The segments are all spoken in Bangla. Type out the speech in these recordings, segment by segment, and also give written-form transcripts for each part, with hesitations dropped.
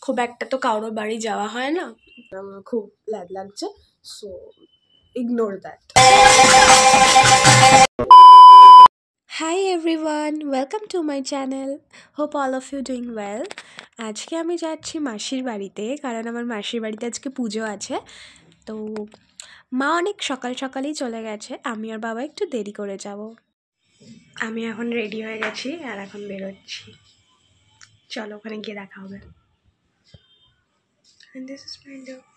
খুব একটা তো কারোর বাড়ি যাওয়া হয় না, আমার খুব ল্যাদ লাগছে, so ignore that. Hi everyone, welcome to my channel. Hope all of you doing well. আজকে আমি যাচ্ছি মাসির বাড়িতে, কারণ আমার মাসির বাড়িতে আজকে পুজো আছে। তো মা অনেক সকাল সকালই চলে গেছে, আমি আর বাবা একটু দেরি করে যাব। আমি এখন রেডি হয়ে গেছি আর এখন বেরোচ্ছি। চলো ওখানে গিয়ে দেখা হবে। And this is my look.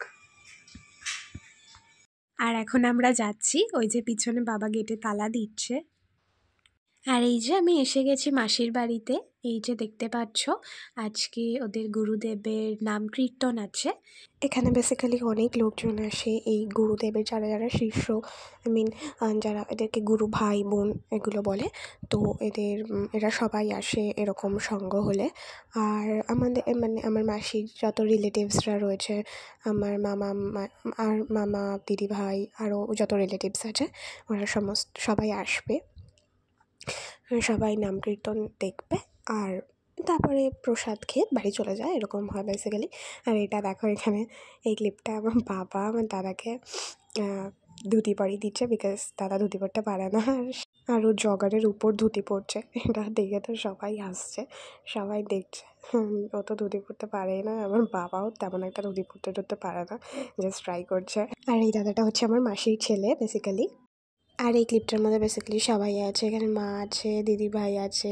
আর এখন আমরা যাচ্ছি, ওই যে পিছনে বাবা গেটে তালা দিচ্ছে। আর এই যে আমি এসে গেছি মাসির বাড়িতে। এই যে দেখতে পাচ্ছ, আজকে ওদের গুরুদেবের নাম কীর্তন আছে। এখানে বেসিক্যালি অনেক লোকজন আসে, এই গুরুদেবের যারা যারা শিষ্য, যারা এদেরকে গুরু ভাই বোন এগুলো বলে, তো এরা সবাই আসে এরকম সঙ্গ হলে। আর আমাদের আমার মাসির যত রিলেটিভসরা রয়েছে, আমার মামা দিদি ভাই আরও যত রিলেটিভস আছে, ওরা সবাই আসবে, সবাই নাম কীর্তন দেখবে আর তারপরে প্রসাদ খেয়ে বাড়ি চলে যায়, এরকম হয় বেসিক্যালি। আর এটা দেখো, এখানে এই ক্লিপটা আমার বাবা আমার দাদাকে ধুতি পরিয়ে দিচ্ছে, বিকজ দাদা ধুতি পরতে পারে না, আর ও জগারের উপর ধুতি পরছে। এটা দেখে তো সবাই হাসছে, সবাই দেখছে। ও তো ধুতি পরতে পারেই না, আমার বাবাও তেমন একটা ধুতি পরতে পারে না, জাস্ট ট্রাই করছে। আর এই দাদাটা হচ্ছে আমার মাসির ছেলে বেসিক্যালি। আর এই ক্লিপটার মধ্যে বেসিক্যালি সবাই আছে, এখানে মা আছে, দিদি ভাই আছে,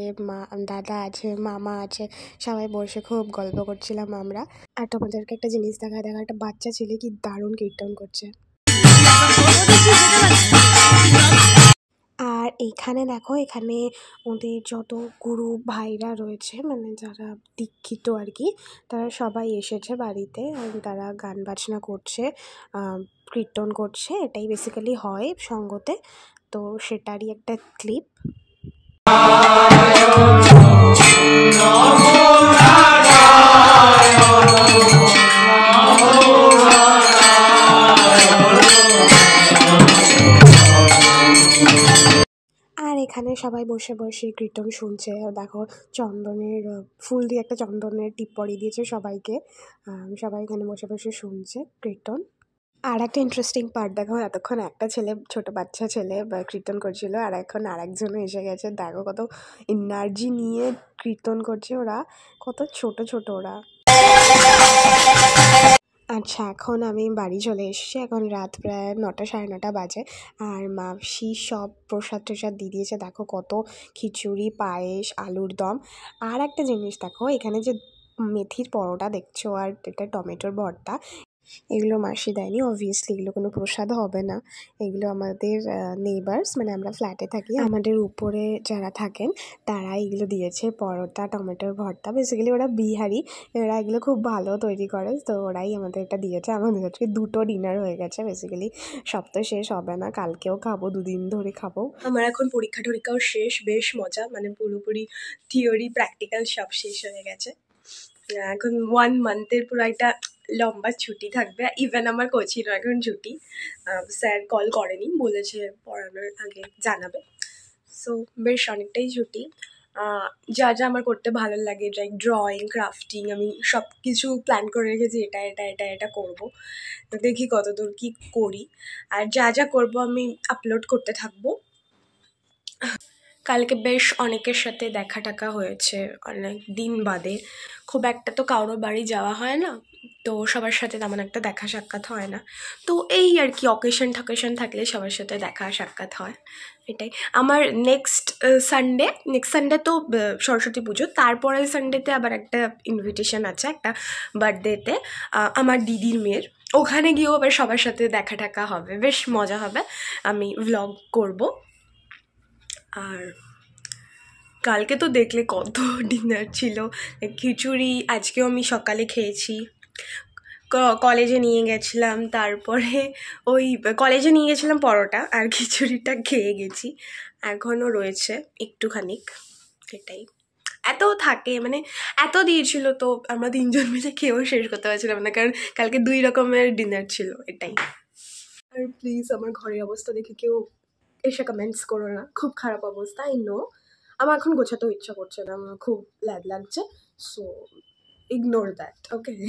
দাদা আছে, মামা আছে, সবাই বসে খুব গল্প করছিলাম আমরা। আর তোমাদেরকে একটা জিনিস দেখা একটা বাচ্চা ছেলে কি দারুণ কীর্তন করছে। আর এইখানে দেখো, এখানে ওদের যত গুরু ভাইরা রয়েছে, যারা দীক্ষিত আর কি, তারা সবাই এসেছে বাড়িতে, আর তারা গান বাজনা করছে, কীর্তন করছে। এটাই বেসিক্যালি হয় সঙ্গতে, তো সেটারই একটা ক্লিপ। আর এখানে সবাই বসে বসে কীর্তন শুনছে। দেখো, চন্দনের ফুল দিয়ে একটা চন্দনের টিপ পরিয়ে দিয়েছে সবাইকে, সবাই এখানে বসে বসে শুনছে কীর্তন। আর একটা ইন্টারেস্টিং পার্ট দেখো, এতক্ষণ একটা ছেলে, ছোট বাচ্চা ছেলে কীর্তন করছিল, আর এখন আরেকজনও এসে গেছে। দেখো কত এনার্জি নিয়ে কীর্তন করছে ওরা, কত ছোট ছোট ওরা। আচ্ছা, এখন আমি বাড়ি চলে এসেছি, এখন রাত প্রায় 9টা 9:30 বাজে। আর মাসি সব প্রসাদ টসাদ দিয়ে দিয়েছে, দেখো কত খিচুড়ি, পায়েস, আলুর দম। আর একটা জিনিস দেখো, এখানে যে মেথির পরোটা দেখছো আর এটা টমেটোর ভর্তা, এগুলো মাসি দেয়নি, অবভিয়াসলি এগুলো কোনো প্রসাদ হবে না। এগুলো আমাদের নেইবার্স, আমরা ফ্ল্যাটে থাকি, আমাদের উপরে যারা থাকেন তারা এগুলো দিয়েছে, পরোটা, টমেটোর ভর্তা। বেসিক্যালি ওরা বিহারি, এরা এগুলো খুব ভালো তৈরি করে, তো ওরাই আমাদের এটা দিয়েছে। আমাদের আজকে 2টো ডিনার হয়ে গেছে বেসিক্যালি, সব তো শেষ হবে না, কালকেও খাবো, 2 দিন ধরে খাবো। আমার এখন পরীক্ষাও শেষ, বেশ মজা, পুরোপুরি থিওরি প্র্যাকটিক্যাল সব শেষ হয়ে গেছে। এখন 1 মান্থের পুরো একটা লম্বা ছুটি থাকবে। ইভেন আমার কোচিংও এখন ছুটি, স্যার কল করেনি, বলেছে পড়ানোর আগে জানাবে। সো বেশ অনেকটাই ছুটি। যা যা আমার করতে ভালো লাগে, লাইক ড্রয়িং, ক্রাফটিং, আমি সব কিছু প্ল্যান করে রেখেছি, এটা করবো। তো দেখি কতদূর কি করি, আর যা যা করবো আমি আপলোড করতে থাকবো। কালকে বেশ অনেকের সাথে দেখা টাকা হয়েছে, অনেক দিন বাদে। খুব একটা তো কারোর বাড়ি যাওয়া হয় না, তো সবার সাথে তেমন একটা দেখা সাক্ষাৎ হয় না। তো এই আর কি, অকেশন থাকলে সবার সাথে দেখা সাক্ষাৎ হয়, এটাই। আমার নেক্সট সানডে তো সরস্বতী পুজো, তারপরের সানডেতে আবার একটা ইনভিটেশন আছে, একটা বার্থডেতে আমার দিদির মেয়ের, ওখানে গিয়েও আবার সবার সাথে দেখা টাকা হবে, বেশ মজা হবে, আমি ভ্লগ করব। আর কালকে তো দেখলে কত ডিনার ছিল, খিচুড়ি আজকেও আমি সকালে খেয়েছি, কলেজে নিয়ে গেছিলাম, তারপরে ওই কলেজে নিয়ে গেছিলাম পরোটা, আর খিচুড়িটা খেয়ে গেছি, এখনও রয়েছে একটুখানিক, এটাই। এত থাকে, এত দিয়েছিল, তো আমরা 3জন মিলে খেয়েও শেষ করতে পারছিলাম না, কারণ কালকে 2 রকমের ডিনার ছিল, এটাই। আর প্লিজ আমার ঘরের অবস্থা দেখে কেউ এসে কমেন্টস করো না, খুব খারাপ অবস্থা, আই নো। আমার এখন গোছাতেও ইচ্ছা করছে না, আমার খুব ল্যাদ লাগছে, সো ignore that, okay?